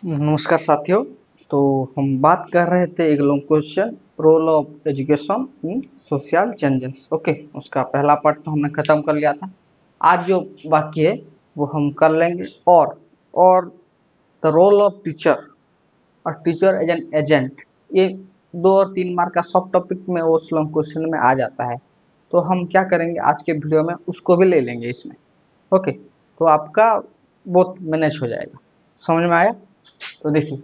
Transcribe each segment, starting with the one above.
नमस्कार साथियों। तो हम बात कर रहे थे एक long question, role of education in social changes. Okay, उसका पहला पार्ट तो हमने खत्म कर लिया था। आज जो बाकी है वो हम कर लेंगे। और द रोल ऑफ टीचर और टीचर एज एन एजेंट, ये 2 और 3 मार्क का सब टॉपिक में वो लॉन्ग क्वेश्चन में आ जाता है। तो हम क्या करेंगे आज के वीडियो में, उसको भी ले लेंगे इसमें। ओके, तो आपका बहुत मैनेज हो जाएगा। समझ में आया? तो देखिए,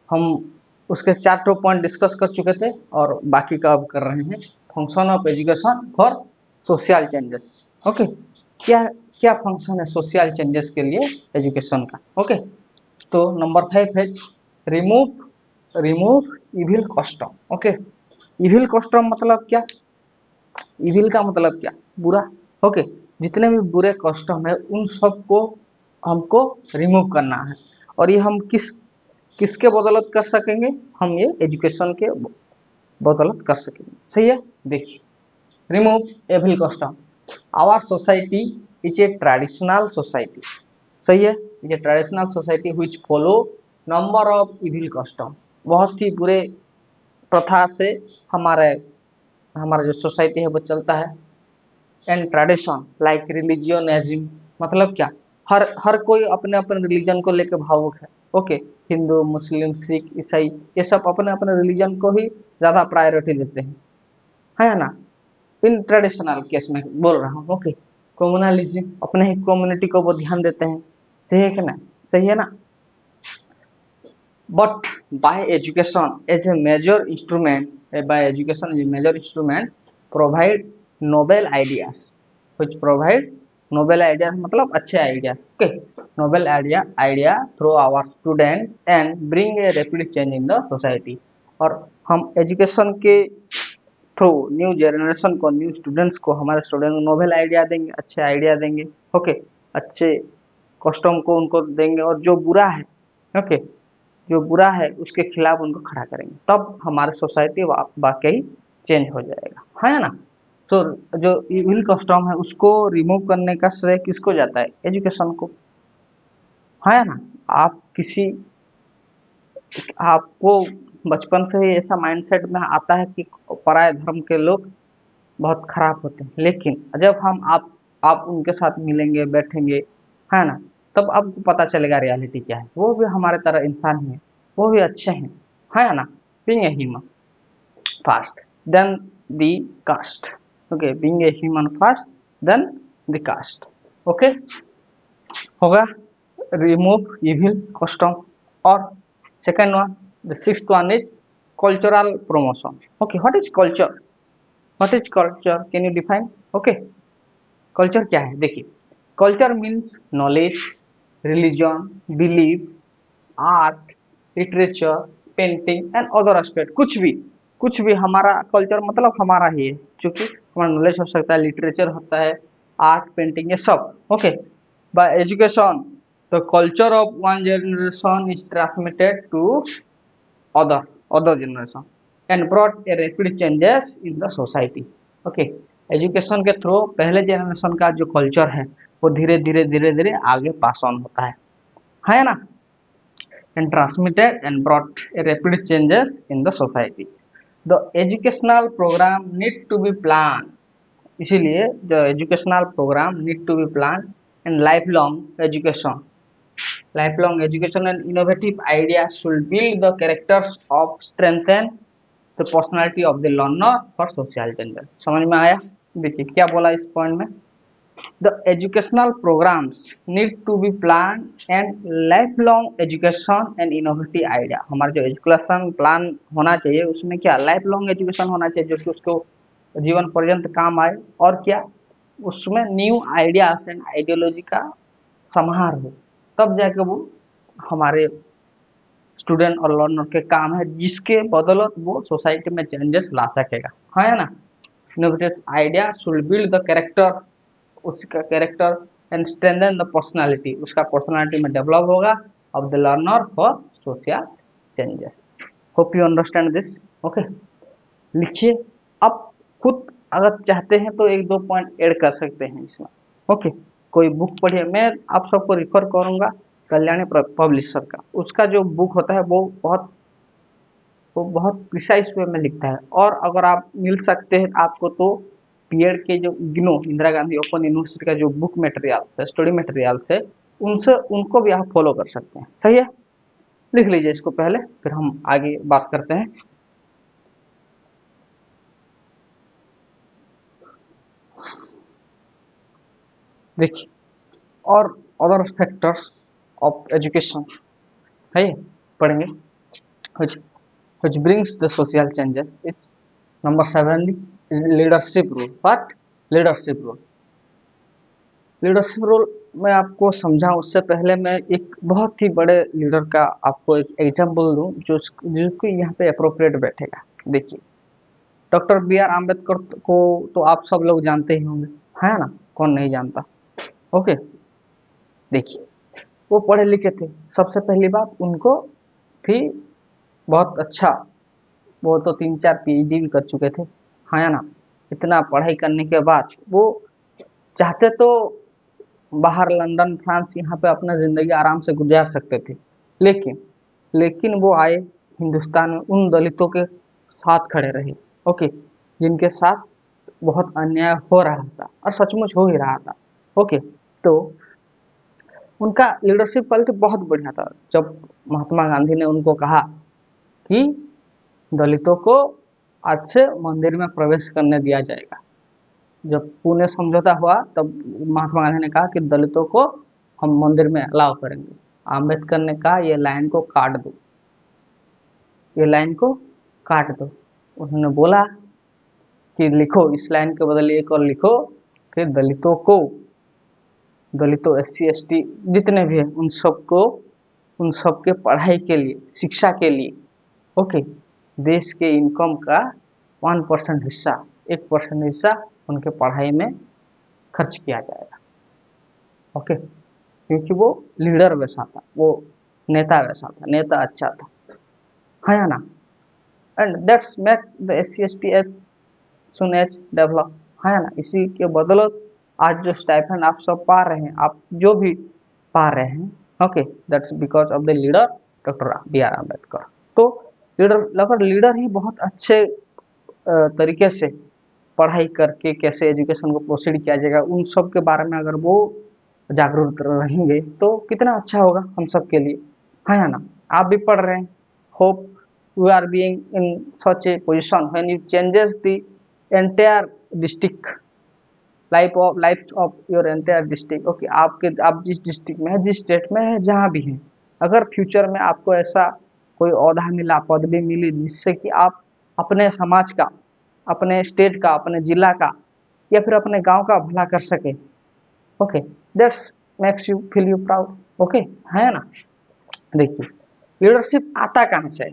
हम उसके 4 पॉइंट डिस्कस कर चुके थे और बाकी का अब कर रहे हैं। Function of education for social changes. Okay, क्या क्या फंक्शन है सोशल चेंजेस के लिए एजुकेशन का। ओके, तो नंबर 5 है remove remove evil custom. Okay, evil custom मतलब क्या? इविल का मतलब क्या? बुरा। ओके, जितने भी बुरे कस्टम है उन सबको हमको रिमूव करना है। और ये हम किसके बदौलत कर सकेंगे? हम ये एजुकेशन के बदौलत कर सकेंगे। सही है? देखिए, remove evil custom. Our society is a traditional society. सही है? ये traditional society which follow number of evil custom. बहुत ही बुरे प्रथा से हमारे हमारा जो सोसाइटी है वो चलता है। एंड ट्रेडिशन लाइक रिलीजियनिज्म, मतलब क्या? हर कोई अपने अपने रिलीजन को लेकर भावुक है। ओके, हिंदू, मुस्लिम, सिख, ईसाई, ये सब अपने अपने रिलीजन को ही ज्यादा प्रायोरिटी देते हैं, है ना? इन ट्रेडिशनल केस में बोल रहा हूँ। ओके, कम्युनलिज्म, अपने ही कम्युनिटी को वो ध्यान देते हैं। सही है कि ना? सही है ना? But by education as a major instrument, by education as a major instrument, provide novel ideas, which provide novel ideas मतलब अच्छे ideas. Okay, novel idea through our student and bring a rapid change in the society. और हम education के through new generation को, new students को, हमारे student को novel idea देंगे, अच्छे आइडिया देंगे। ओके, अच्छे कस्टम को उनको देंगे और जो बुरा है, ओके, जो बुरा है उसके खिलाफ उनको खड़ा करेंगे, तब हमारी सोसाइटी वाकई चेंज हो जाएगा, है ना? तो जो इविल कस्टम है उसको रिमूव करने का श्रेय किसको जाता है? एजुकेशन को, है ना? आप किसी आपको बचपन से ही ऐसा माइंडसेट में आता है कि पराये धर्म के लोग बहुत खराब होते हैं, लेकिन जब आप उनके साथ मिलेंगे, बैठेंगे, है ना, तब आपको पता चलेगा रियलिटी क्या है। वो भी हमारे तरह इंसान ही है, वो भी अच्छे हैं, है ना? Being a human first then the caste. Okay, being a human first then the caste. Okay, होगा रिमूव इविल कस्टम। और second one, the sixth one is cultural promotion. Okay, what is culture? What is culture? Can you define? Okay, culture क्या है? देखिए, culture means knowledge, religion, belief, art, literature, painting and other aspect. कुछ भी हमारा culture मतलब हमारा ही है, क्योंकि हमारा नॉलेज हो सकता है, लिटरेचर होता है, आर्ट, पेंटिंग, ये सब। Okay, by education the culture of one generation is transmitted to other other generation and brought a rapid changes in the society. Okay, education के थ्रू पहले जनरेशन का जो कल्चर है वो धीरे धीरे आगे पास ऑन होता है ना? and transmitted and brought a rapid changes in the society. The educational program need to be planned, इसीलिए the educational program need to be planned and lifelong education and innovative ideas should build the characters of strengthen the personality of the learner for social change। समझ में आया? देखिए क्या बोला इस point में, the educational programs need to be plan and life long education and innovative idea. हमारा जो एजुकेशन प्लान होना चाहिए उसमें क्या लाइफ लॉन्ग एजुकेशन होना चाहिए, जो कि उसको जीवन पर्यंत काम आए, और क्या उसमें न्यू आइडियाज एंड आइडियोलॉजी का समाहार हो, तब जाके वो हमारे स्टूडेंट और लर्नर के काम है, जिसके बदौलत वो सोसाइटी में चेंजेस ला सकेगा, है ना? Innovative idea should build the character, उसका character and strengthen the personality, उसका पर्सनालिटी में डेवलप होगा of the learner for social changes. Hope you understand this. Okay, लिखिए। अब खुद अगर चाहते हैं तो 1-2 पॉइंट ऐड कर सकते हैं इसमें। ओके, कोई बुक पढ़िए, मैं आप सबको रिफर करूंगा कल्याणी पब्लिशर का, उसका जो बुक होता है वो बहुत प्रिसाइज वे में लिखता है। और अगर आप मिल सकते हैं आपको तो बीएड के जो इग्नो इंदिरा गांधी ओपन यूनिवर्सिटी का जो बुक मटेरियल्स है, स्टडी मटेरियल्स है, उनसे उनको भी आप फॉलो कर सकते हैं। सही है, लिख लीजिए इसको पहले, फिर हम आगे बात करते हैं। देखिए, और अदर फैक्टर्स ऑफ एजुकेशन है, पढ़ेंगे, which which brings the social changes. It's number 7 is leadership role. What? Leadership role. Leadership role मैं आपको समझाऊं उससे पहले मैं एक बहुत ही बड़े लीडर का आपको एक एग्जाम्पल दूं जो जिसको यहाँ पे अप्रोप्रिएट बैठेगा। देखिए, डॉक्टर बी आर आम्बेडकर को तो आप सब लोग जानते ही होंगे, है ना, कौन नहीं जानता। ओके, देखिए, वो पढ़े लिखे थे। सबसे पहली बात उनको थी बहुत अच्छा, वो तो 3-4 पीएचडी भी कर चुके थे, है ना। इतना पढ़ाई करने के बाद वो चाहते तो बाहर लंदन फ्रांस यहाँ पे अपना जिंदगी आराम से गुजार सकते थे, लेकिन लेकिन वो आए हिंदुस्तान में, उन दलितों के साथ खड़े रहे, ओके, जिनके साथ बहुत अन्याय हो रहा था और सचमुच हो ही रहा था। ओके, तो उनका लीडरशिप क्वालिटी बहुत बढ़िया था। जब महात्मा गांधी ने उनको कहा कि दलितों को आज से मंदिर में प्रवेश करने दिया जाएगा, जब पुणे समझौता हुआ तब महात्मा गांधी ने कहा कि दलितों को हम मंदिर में अलाउ करेंगे। आम्बेडकर ने कहा ये लाइन को काट दो, ये लाइन को काट दो। उन्होंने बोला कि लिखो, इस लाइन के बदले एक और लिखो कि दलितों SC ST जितने भी हैं उन सबके पढ़ाई के लिए, शिक्षा के लिए, ओके, देश के इनकम का 1% हिस्सा, 1% हिस्सा उनके पढ़ाई में खर्च किया जाएगा। ओके, क्योंकि वो लीडर वैसा था, वो नेता वैसा था, नेता अच्छा था, है ना। And that's make the SC ST as soon as develop, है ना। इसी के बदौलत आज जो स्टाइपेंड आप सब पा रहे हैं, आप जो भी पा रहे हैं, okay, that's because of the leader doctor B R Ambedkar. तो लीडर ही बहुत अच्छे तरीके से पढ़ाई करके कैसे एजुकेशन को प्रोसीड किया जाएगा उन सब के बारे में अगर वो जागरूक रहेंगे तो कितना अच्छा होगा हम सब के लिए, है ना। आप भी पढ़ रहे हैं, hope you are being in such a position when you changes the entire district life of your entire district. Okay, आप जिस डिस्ट्रिक्ट में है, जिस स्टेट में है, जहाँ भी हैं, अगर फ्यूचर में आपको ऐसा कोई ओहदा मिला, पदवी मिली जिससे कि आप अपने समाज का, अपने स्टेट का, अपने जिला का या फिर अपने गांव का भला कर सके, okay, that's makes you feel you proud. Okay, है ना। देखिए, लीडरशिप आता कहाँ से है?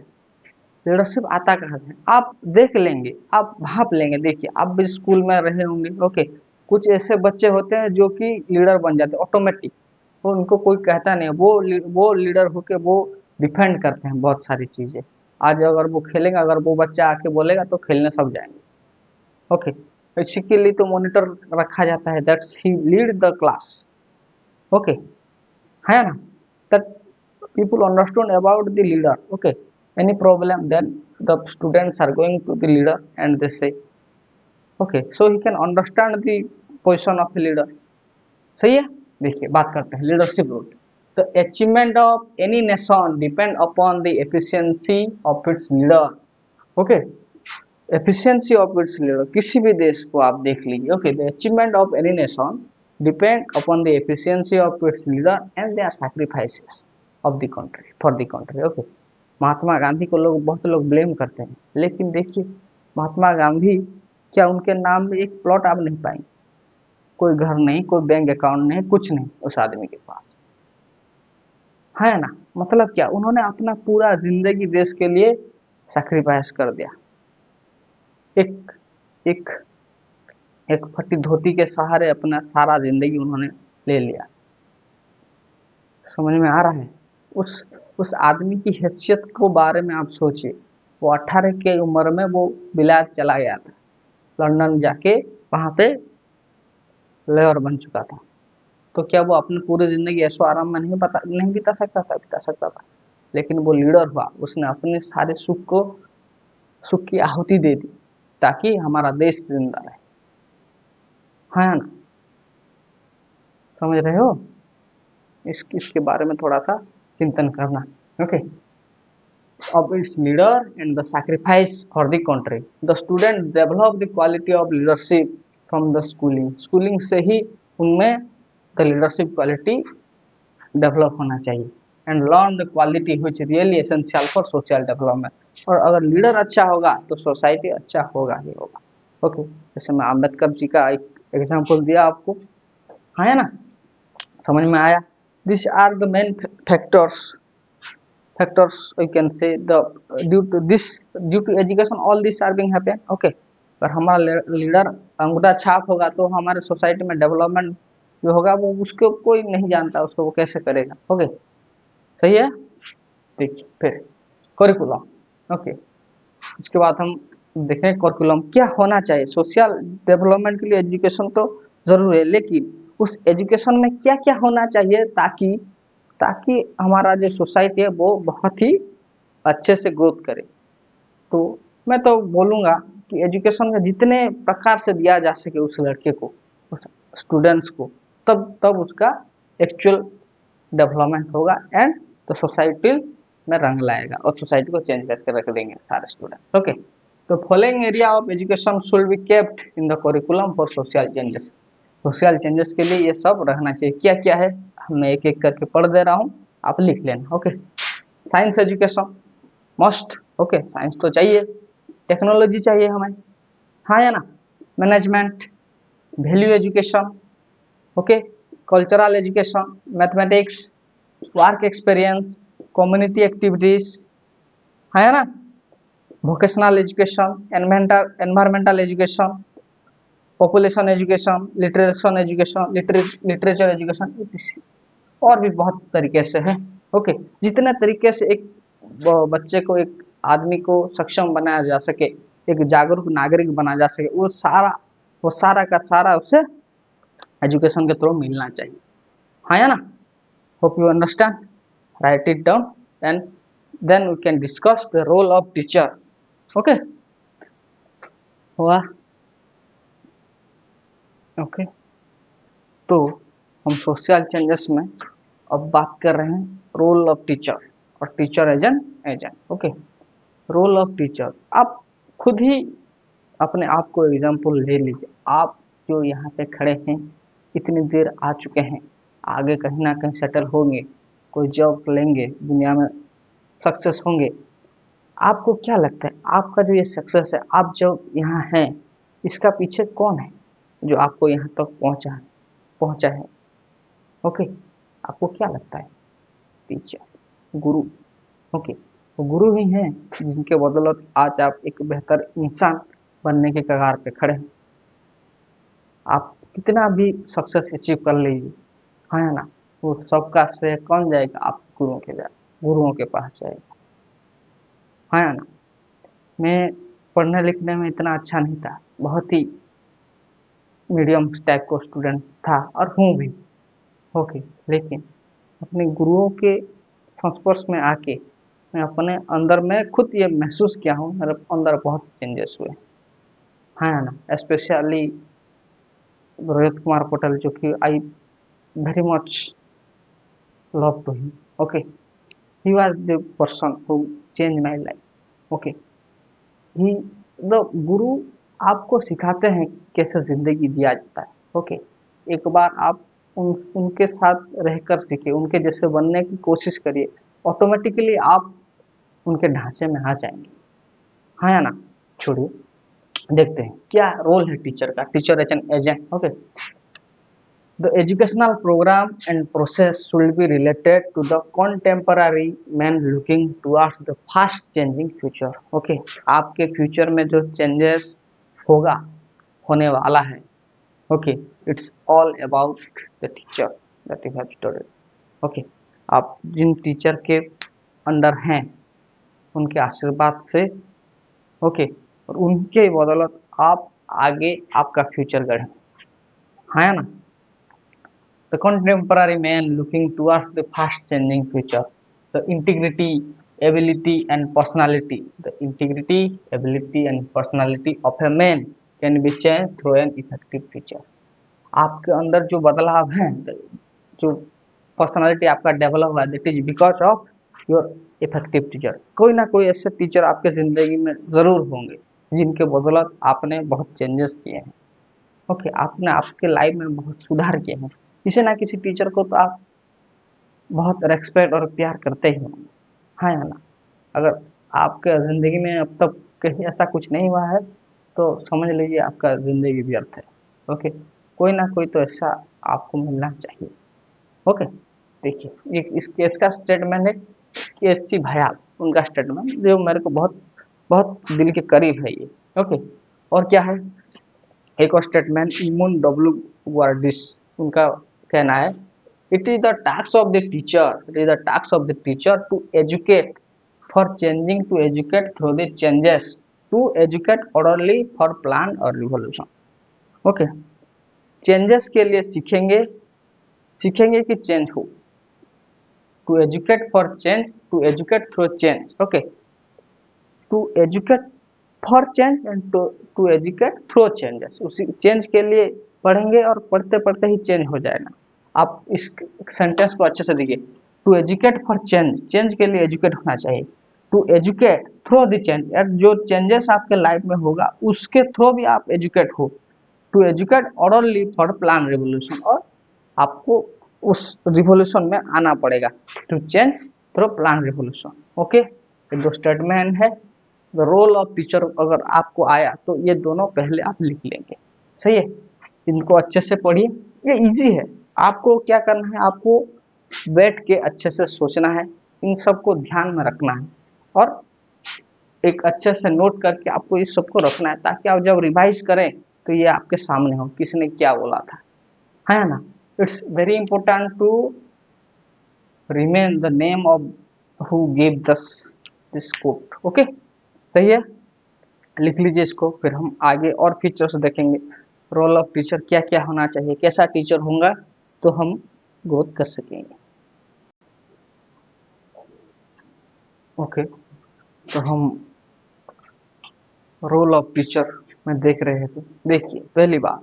लीडरशिप आता कहाँ से? आप देख लेंगे, आप भाप लेंगे। देखिए, आप भी स्कूल में रहे होंगे, ओके, कुछ ऐसे बच्चे होते हैं जो कि लीडर बन जाते हैं ऑटोमेटिक, तो उनको कोई कहता नहीं, वो लीडर होके वो डिफेंड करते हैं बहुत सारी चीजें। आज अगर वो खेलेंगे, अगर वो बच्चा आके बोलेगा तो खेलने सब जाएंगे। ओके, इसी के लिए तो मॉनिटर रखा जाता है, that's he lead the class. Okay, है ना, that people understood about the leader. Okay, any problem then the students are going to the leader and they say, okay, so he can understand the position of a leader. सही है। देखिए, बात करते हैं leadership role. The achievement of any nation depend upon the efficiency of its leader. Okay, efficiency of its leader, किसी भी देश को आप देख लीजिए। Okay, the achievement of any nation depend upon the efficiency of its leader and their sacrifices of the country for the country. Okay, Mahatma Gandhi को बहुत लोग ब्लेम करते हैं, लेकिन देखिए महात्मा गांधी, क्या उनके नाम में एक प्लॉट आप नहीं पाएंगे, कोई घर नहीं, कोई बैंक अकाउंट नहीं, कुछ नहीं उस आदमी के पास, है ना। मतलब क्या, उन्होंने अपना पूरा जिंदगी देश के लिए सैक्रिफाइस कर दिया। एक एक एक फटी धोती के सहारे अपना सारा जिंदगी उन्होंने ले लिया। समझ में आ रहा है? उस आदमी की हैसियत को बारे में आप सोचिए। वो 18 की उम्र में वो बिलायत चला गया था, लंदन जाके वहां पे लॉयर बन चुका था। तो क्या वो अपनी पूरी जिंदगी ऐशो आराम में नहीं बिता सकता था? बिता सकता था, लेकिन वो लीडर हुआ, उसने अपने सारे सुख की आहुति दे दी ताकि हमारा देश जिंदा रहे। हाँ ना, समझ रहे हो? इसके बारे में थोड़ा सा चिंतन करना। Okay, of its leader and the sacrifice for the country. The student develop the quality of leadership from the schooling. Schooling से ही उनमें the leadership quality develop होना चाहिए and learn the quality which really essential for social development. और अगर leader अच्छा होगा तो society अच्छा होगा ही होगा। ओके, जैसे मैं अम्बेडकर जी का एक एग्जाम्पल दिया आपको, है ना, समझ में आया? This are the main factors we can say the due to education all these are being happen। Okay, अगर हमारा लीडर अंगूठा छाप होगा तो हमारे सोसाइटी में डेवलपमेंट जो होगा वो उसको कोई नहीं जानता, उसको वो कैसे करेगा? ओके, सही है। देखिए फिर करिकुलम। ओके, उसके बाद हम देखें करिकुलम क्या होना चाहिए। सोशल डेवलपमेंट के लिए एजुकेशन तो जरूर है, लेकिन उस एजुकेशन में क्या क्या होना चाहिए ताकि ताकि हमारा जो सोसाइटी है वो बहुत ही अच्छे से ग्रोथ करे। तो मैं तो बोलूँगा कि एजुकेशन में जितने प्रकार से दिया जा सके उस लड़के को, उस स्टूडेंट्स को, तब तब उसका एक्चुअल डेवलपमेंट होगा एंड तो सोसाइटी में रंग लाएगा और सोसाइटी को चेंज करके रख देंगे सारे स्टूडेंट। ओके, तो following area of education should be kept in the curriculum for social changes. Social changes के लिए ये सब रहना चाहिए। क्या क्या है मैं एक एक करके पढ़ दे रहा हूँ, आप लिख लेना। Okay, science education must. Okay, science तो चाहिए, टेक्नोलॉजी चाहिए हमें, हाँ या ना, management, value education, okay, cultural education, mathematics, work experience, community activities, है ना, vocational education, environmental education, population education, literature education, और भी बहुत तरीके से है। ओके, जितने तरीके से एक बच्चे को, एक आदमी को सक्षम बनाया जा सके, एक जागरूक नागरिक बनाया जा सके, वो सारा का सारा उसे एजुकेशन के थ्रू मिलना चाहिए, हाँ या ना। Hope you understand, write it down and then we can discuss the role of teacher. Okay, हुआ? ओके, तो हम सोशल चेंजेस में अब बात कर रहे हैं रोल ऑफ टीचर और teacher as an agent. Okay, role of teacher, आप खुद ही अपने आप को एग्जाम्पल ले लीजिए। आप जो यहाँ पे खड़े हैं, इतनी देर आ चुके हैं, आगे कहीं ना कहीं सेटल होंगे, कोई जॉब लेंगे, दुनिया में सक्सेस होंगे। आपको क्या लगता है आपका जो ये सक्सेस है, आप जो यहाँ हैं, इसका पीछे कौन है जो आपको यहाँ तक पहुँचा है? ओके, आपको क्या लगता है? टीचर, गुरु। ओके, तो गुरु ही हैं जिनके बदौलत आज आप एक बेहतर इंसान बनने के कगार पे खड़े हैं। आप कितना भी सक्सेस अचीव कर लीजिए, हाँ ना, वो सबका श्रेय कौन जाएगा? आप गुरुओं के पास जाएगा, हाँ ना। मैं पढ़ने लिखने में इतना अच्छा नहीं था, बहुत ही मीडियम टाइप को स्टूडेंट था और हूँ भी। ओके, लेकिन अपने गुरुओं के संस्पर्श में आके मैं अपने अंदर में खुद ये महसूस किया हूँ, मेरे अंदर बहुत चेंजेस हुए, हाँ ना। स्पेशली रोहित कुमार पटेल, जो कि I very much love to him. Okay, he was the person who change my life. Okay, he the guru आपको सिखाते हैं कैसे जिंदगी जिया जाता है। ओके, एक बार आप उनके साथ रहकर सीखिए, उनके जैसे बनने की कोशिश करिए, ऑटोमेटिकली आप उनके ढांचे में आ जाएंगे, हाँ या ना। छोड़िए, देखते हैं क्या रोल है टीचर का, teacher as an agent. Okay, the educational program and process should be related to the contemporary man looking towards the fast changing future। Okay, आपके फ्यूचर में जो चेंजेस होने वाला है, okay, it's all about the teacher that you have studied. Okay, आप जिन teacher के under हैं उनके आशीर्वाद से, ओके, और उनके बदौलत आप आगे आपका फ्यूचर गढ़ें, हाँ ना। the contemporary man looking towards the fast changing future. The integrity, ability and personality, the integrity, ability and personality of a man can be changed through an effective teacher. आपके अंदर जो बदलाव है, जो पर्सनालिटी आपका develop हुआ है, that is because of your effective teacher. कोई ना कोई ऐसे टीचर आपके जिंदगी में जरूर होंगे जिनके बदौलत आपने बहुत चेंजेस किए हैं। ओके, आपने आपके लाइफ में बहुत सुधार किए हैं। किसी ना किसी टीचर को तो आप बहुत रेस्पेक्ट और प्यार करते ही होंगे, हाँ या ना? अगर आपके जिंदगी में अब तक कहीं ऐसा कुछ नहीं हुआ है तो समझ लीजिए आपका जिंदगी व्यर्थ है। ओके, कोई ना कोई तो ऐसा आपको मिलना चाहिए। ओके, देखिए एक इस केस का स्टेटमेंट है कि एससी भयाल, उनका स्टेटमेंट जो मेरे को बहुत बहुत दिल के करीब है ये। ओके, और क्या है, एक और स्टेटमेंट इमोन डब्ल्यू वार्डिस, उनका कहना है it is the task of the teacher, it is the task of the teacher to educate for changing, to educate through the changes, to educate orderly for plan और revolution. Okay, changes के लिए सीखेंगे, सीखेंगे कि change हो, to educate for change, to educate through change. Okay, to educate for change and to educate through changes, उसी change के लिए पढ़ेंगे और पढ़ते पढ़ते ही चेंज हो जाएगा। आप इस सेंटेंस को अच्छे से देखिए, to educate for change, change के लिए एजुकेट होना चाहिए, to educate through the change, जो चेंजेस आपके लाइफ में होगा उसके थ्रू भी आप एजुकेट हो, to educate orderly for plan revolution, और आपको उस रिवोल्यूशन में आना पड़ेगा, to change through plan revolution. Okay, ये दो स्टेटमेंट है। द रोल ऑफ टीचर अगर आपको आया तो ये दोनों पहले आप लिख लेंगे, सही है? इनको अच्छे से पढ़िए, ये इजी है। आपको क्या करना है, आपको बैठ के अच्छे से सोचना है, इन सबको ध्यान में रखना है और एक अच्छे से नोट करके आपको इस सबको रखना है, ताकि आप जब रिवाइज करें तो ये आपके सामने हो किसने क्या बोला था, है ना? It's very important to remain the name of who give this quote. Okay, सही है, लिख लीजिए इसको, फिर हम आगे और फीचर्स देखेंगे। रोल ऑफ टीचर क्या क्या होना चाहिए, कैसा टीचर होगा तो हम ग्रोथ कर सकेंगे। ओके, तो हम रोल ऑफ टीचर में देख रहे थे। देखिए पहली बात,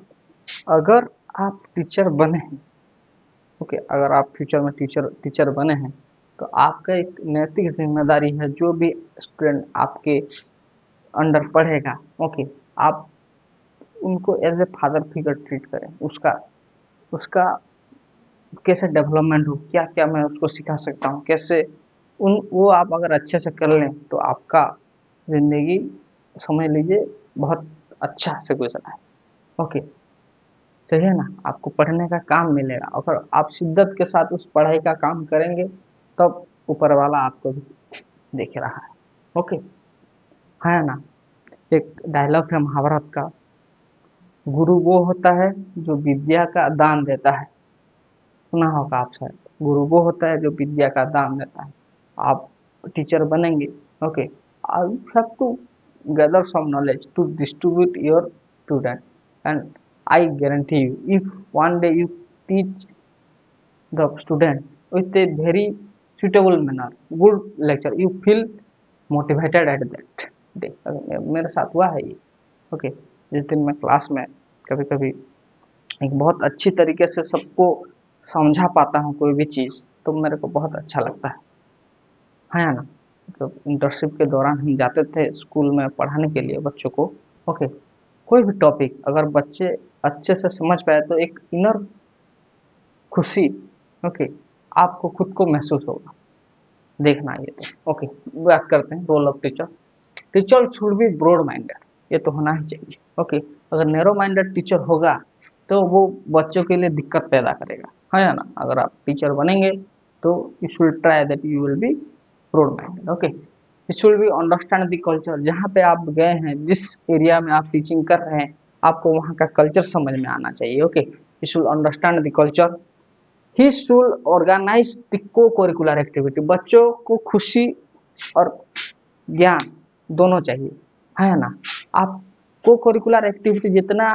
अगर आप टीचर बने हैं, ओके, अगर आप फ्यूचर में टीचर बने हैं तो आपका एक नैतिक जिम्मेदारी है, जो भी स्टूडेंट आपके अंडर पढ़ेगा, ओके, आप उनको as a father figure treat करें, उसका उसका कैसे डेवलपमेंट हो, क्या क्या मैं उसको सिखा सकता हूँ, कैसे वो आप अगर अच्छे से कर लें तो आपका ज़िंदगी समझ लीजिए बहुत अच्छा से गुजरा है। ओके, सही है ना? आपको पढ़ने का काम मिलेगा, अगर आप शिद्दत के साथ उस पढ़ाई का काम करेंगे तब ऊपर वाला आपको भी देख रहा है। ओके, है ना? एक डायलॉग है महाभारत का, गुरु वो होता है जो विद्या का दान देता है, सुना होगा आप शायद। गुरु वो होता है जो विद्या का दान देता है। आप टीचर बनेंगे, okay, you have to gather some knowledge to distribute your student, and I guarantee you, if one day you teach the student with a very suitable manner, good lecture, you feel motivated at that day। मेरे साथ हुआ है ये। Okay, जिस दिन मैं class में कभी कभी एक बहुत अच्छी तरीके से सबको समझा पाता हूँ कोई भी चीज़, तो मेरे को बहुत अच्छा लगता है ना? तो इंटर्नशिप के दौरान हम जाते थे स्कूल में पढ़ाने के लिए बच्चों को। ओके, कोई भी टॉपिक अगर बच्चे अच्छे से समझ पाए तो एक इनर खुशी, ओके, आपको खुद को महसूस होगा। देखना ये तो। ओके, बात करते हैं role of teacher. Teacher should be broad minded, ये तो होना ही चाहिए। ओके, अगर नैरो माइंडेड टीचर होगा तो वो बच्चों के लिए दिक्कत पैदा करेगा, है ना? अगर आप टीचर बनेंगे तो you should try that you will be broad minded. Okay, you should be understand the culture, जहाँ पे आप गए हैं, जिस एरिया में आप टीचिंग कर रहे हैं, आपको वहाँ का कल्चर समझ में आना चाहिए। Okay, you should understand the culture. He should organise the co curricular activity, बच्चों को खुशी और ज्ञान दोनों चाहिए, है ना? आप को करिकुलर एक्टिविटी जितना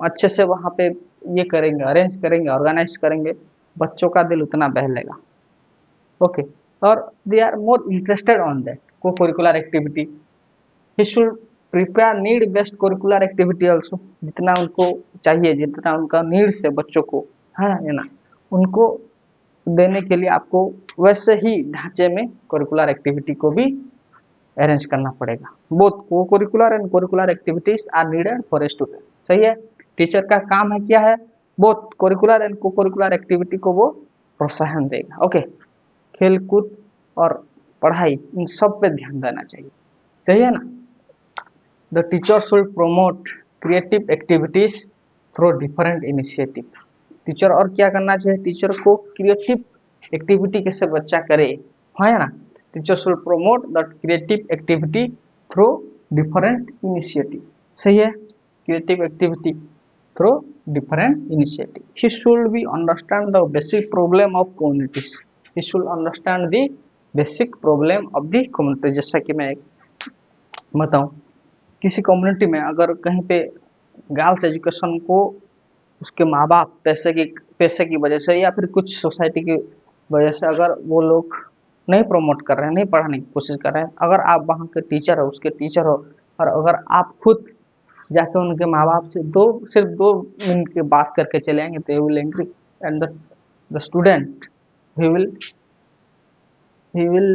अच्छे से वहाँ पे ये करेंगे, अरेंज करेंगे, ऑर्गेनाइज करेंगे, बच्चों का दिल उतना बहलेगा। ओके, और they are more interested on that co curricular activity. He should prepare need based curricular activity also, जितना उनको चाहिए, जितना उनका नीड्स है बच्चों को, है ना, उनको देने के लिए आपको वैसे ही ढांचे में करिकुलर एक्टिविटी को भी अरेंज करना पड़ेगा। Both co curricular and curricular activities are needed for a student. सही है, टीचर का काम है क्या है, both curricular and co curricular activity को वो प्रोत्साहन देगा। ओके, खेल कूद और पढ़ाई इन सब पे ध्यान देना चाहिए। सही है ना। The teacher should promote creative activities through different initiative. Teacher और क्या करना चाहिए, टीचर को क्रिएटिव एक्टिविटी कैसे बच्चा करे, है ना। Teacher should promote the creative activity through different initiative. सही है, creative activity through different initiative. He should be understand the basic problem of communities. He should understand the basic problem of the community. जैसा कि मैं बताऊं, किसी community में अगर कहीं पे गर्ल्स एजुकेशन को उसके माँ बाप पैसे की वजह से या फिर कुछ सोसाइटी की वजह से अगर वो लोग नहीं प्रमोट कर रहे हैं, नहीं पढ़ाने की कोशिश कर रहे हैं, अगर आप वहाँ के टीचर हो, उसके टीचर हो, और अगर आप खुद जाके उनके माँ बाप से सिर्फ 2 मिनट की बात करके चले आएंगे तो will angry and the student he will he will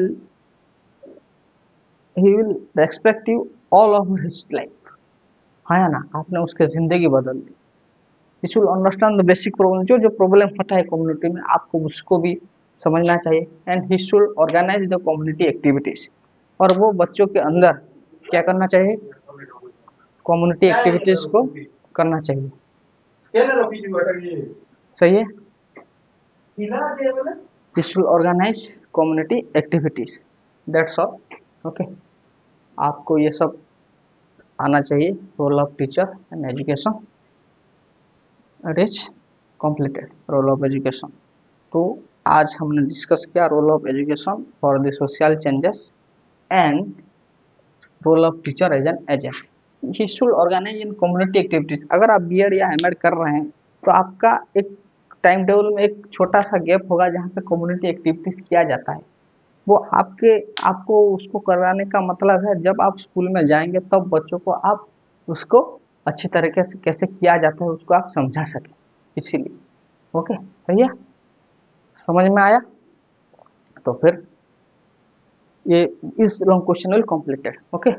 he will respect you all over his life, है ना। आपने उसके जिंदगी बदल दी। he should understand the basic problem, जो प्रॉब्लम होता है कम्युनिटी में आपको उसको भी समझना चाहिए। And he should organize the community activities, और वो बच्चों के अंदर क्या करना चाहिए, कम्युनिटी एक्टिविटीज को करना चाहिए। सही है, he should organize community activities, that's all। Okay, आपको ये सब आना चाहिए। Role of teacher and education, it is completed. Role of education, तो आज हमने डिस्कस किया role of education for the social changes and role of teacher as an agent. He should organise in community activities. अगर आप BEd या MEd कर रहे हैं तो आपका एक टाइम टेबल में एक छोटा सा गैप होगा जहाँ पे कम्युनिटी एक्टिविटीज किया जाता है। वो आपको उसको कराने का मतलब है, जब आप स्कूल में जाएंगे तब बच्चों को आप उसको अच्छी तरीके से कैसे किया जाता है उसको आप समझा सकें, इसीलिए। ओके, सही है, समझ में आया। तो फिर ये इस long question will completed. Okay.